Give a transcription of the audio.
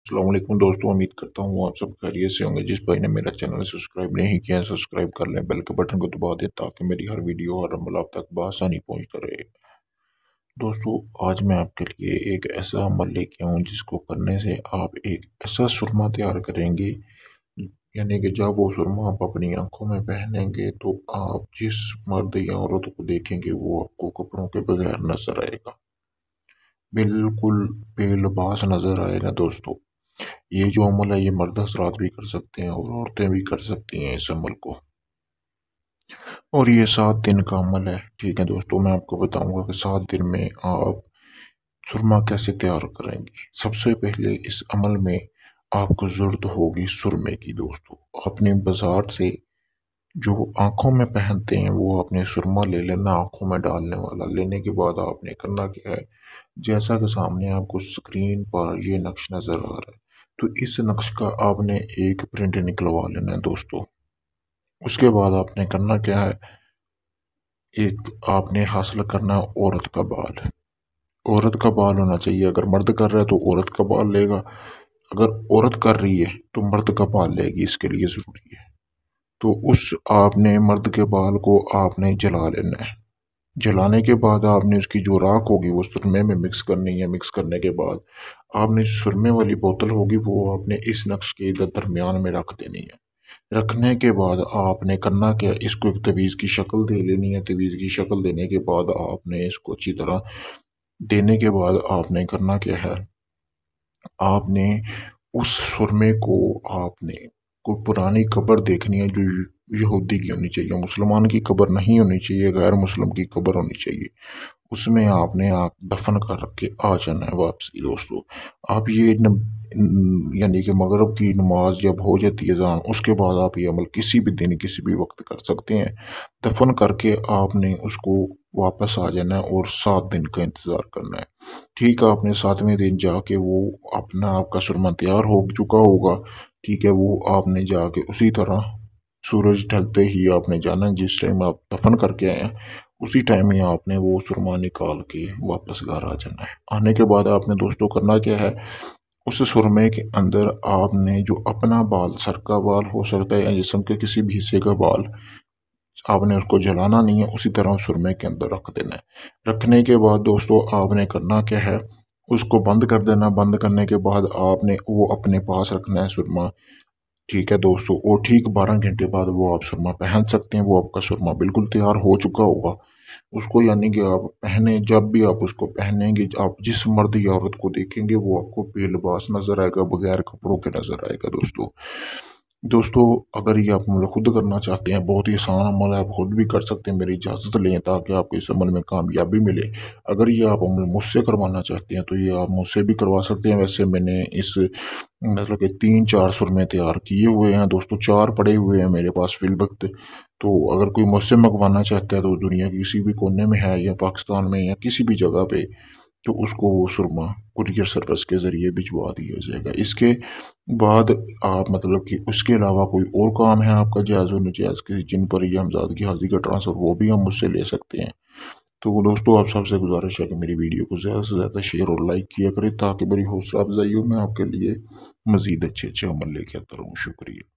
अस्सलाम वालेकुम दोस्तों, उम्मीद करता हूँ आप सब खैरियत से होंगे। जिस भाई ने मेरा चैनल सब्सक्राइब नहीं किया है, सब्सक्राइब कर लें, बेल के बटन को दबा दें ताकि मेरी हर वीडियो और अमल आप तक बआसानी पहुँचता रहे। दोस्तों, आज मैं आपके लिए एक ऐसा अमल लेके आऊँ जिसको करने से आप एक ऐसा सुरमा तैयार करेंगे, यानी कि जब वो सुरमा आप अपनी आंखों में पहनेंगे तो आप जिस मर्द या औरत को देखेंगे वो आपको कपड़ों के बगैर नजर आएगा, बिल्कुल बेलिबास नजर आएगा। दोस्तों, ये जो अमल है ये मर्द हजरात भी कर सकते हैं और औरतें भी कर सकती हैं इस अमल को। और ये 7 दिन का अमल है। ठीक है दोस्तों, मैं आपको बताऊंगा कि 7 दिन में आप सुरमा कैसे तैयार करेंगे। सबसे पहले इस अमल में आपको जरूरत होगी सुरमे की। दोस्तों, अपने बाजार से जो आंखों में पहनते हैं वो आपने सुरमा ले लेना, आंखों में डालने वाला। लेने के बाद आपने करना क्या है, जैसा कि सामने आपको स्क्रीन पर ये नक्श नजर आ रहा है, तो इस नक्श का आपने एक प्रिंट निकलवा लेना है। दोस्तों, उसके बाद आपने करना क्या है, एक आपने हासिल करना है औरत का बाल। औरत का बाल होना चाहिए। अगर मर्द कर रहा है तो औरत का बाल लेगा, अगर औरत कर रही है तो मर्द का बाल लेगी। इसके लिए जरूरी है, तो उस आपने मर्द के बाल को आपने जला लेना है। जलाने के बाद आपने उसकी जो राख होगी वो सुरमे में मिक्स करनी है। मिक्स करने के बाद आपने सुरमे वाली बोतल होगी वो आपने इस नक्श के दरमियान में रख देनी है। रखने के बाद आपने करना क्या, इसको एक तवीज़ की शक्ल दे लेनी है। तवीज़ की शक्ल देने के बाद आपने इसको अच्छी तरह देने के बाद आपने करना क्या है, आपने उस सुरमे को आपने कोई पुरानी कब्र देखनी है जो यहूदी की होनी चाहिए, मुसलमान की कब्र नहीं होनी चाहिए, गैर मुस्लिम की कब्र होनी चाहिए। उसमें आपने आप दफन कर के आ जाना है वापसी। दोस्तों, आप ये यानी कि मगरिब की नमाज जब हो जाती है अज़ान, उसके बाद आप ये अमल किसी भी दिन किसी भी वक्त कर सकते हैं। दफन करके आपने उसको वापस आ जाना है और 7 दिन का इंतज़ार करना है। ठीक है, आपने 7वें दिन जाके वो अपना आपका सुरमा तैयार हो चुका होगा। ठीक है, वो आपने जाके उसी तरह सूरज ढलते ही आपने जाना है, जिस टाइम आप दफन करके आए हैं उसी टाइम ही आपने वो सुरमा निकाल के वापस घर आ जाना है। आने के बाद आपने दोस्तों करना क्या है, उस सुरमे के अंदर आपने जो अपना बाल, सर का बाल हो सकता है या जिस्म के किसी भी हिस्से का बाल, आपने उसको जलाना नहीं है, उसी तरह सुरमे के अंदर रख देना है। रखने के बाद दोस्तों आपने करना क्या है, उसको बंद कर देना। बंद करने के बाद आपने वो अपने पास रखना है सुरमा। ठीक है दोस्तों, और ठीक 12 घंटे बाद वो आप सुरमा पहन सकते हैं। वो आपका सुरमा बिल्कुल तैयार हो चुका होगा। उसको यानी कि आप पहने, जब भी आप उसको पहनेंगे, आप जिस मर्द या औरत को देखेंगे वो आपको बेलिबास नजर आएगा, बगैर कपड़ों के नजर आएगा। दोस्तों, दोस्तों, अगर ये आप अमल खुद करना चाहते हैं, बहुत ही आसान अमल है, आप खुद भी कर सकते हैं। मेरी इजाज़त लें ताकि आपको इस अमल में कामयाबी मिले। अगर ये आप अमल मुझसे करवाना चाहते हैं तो ये आप मुझसे भी करवा सकते हैं। वैसे मैंने इस मतलब कि 3-4 सुरमे तैयार किए हुए हैं। दोस्तों, 4 पड़े हुए हैं मेरे पास फिल वक्त। तो अगर कोई मुझसे मंगवाना चाहता है तो दुनिया के किसी भी कोने में है या पाकिस्तान में या किसी भी जगह पे, तो उसको वो सुरमा कुरियर सर्विस के ज़रिए भिजवा दिया जाएगा। इसके बाद आप मतलब कि उसके अलावा कोई और काम है आपका जायज़ व नाजायज़, किसी जिन पर या हमज़ादगी हाज़ी का ट्रांसफ़र, वो भी हम मुझसे ले सकते हैं। तो दोस्तों, आप सबसे गुज़ारिश है कि मेरी वीडियो को ज़्यादा से ज़्यादा शेयर और लाइक किया करें ताकि मेरी हौसला अफ़ज़ाई हो, मैं आपके लिए मज़ीद अच्छे-अच्छे अमल लेके आता रहूँ। शुक्रिया।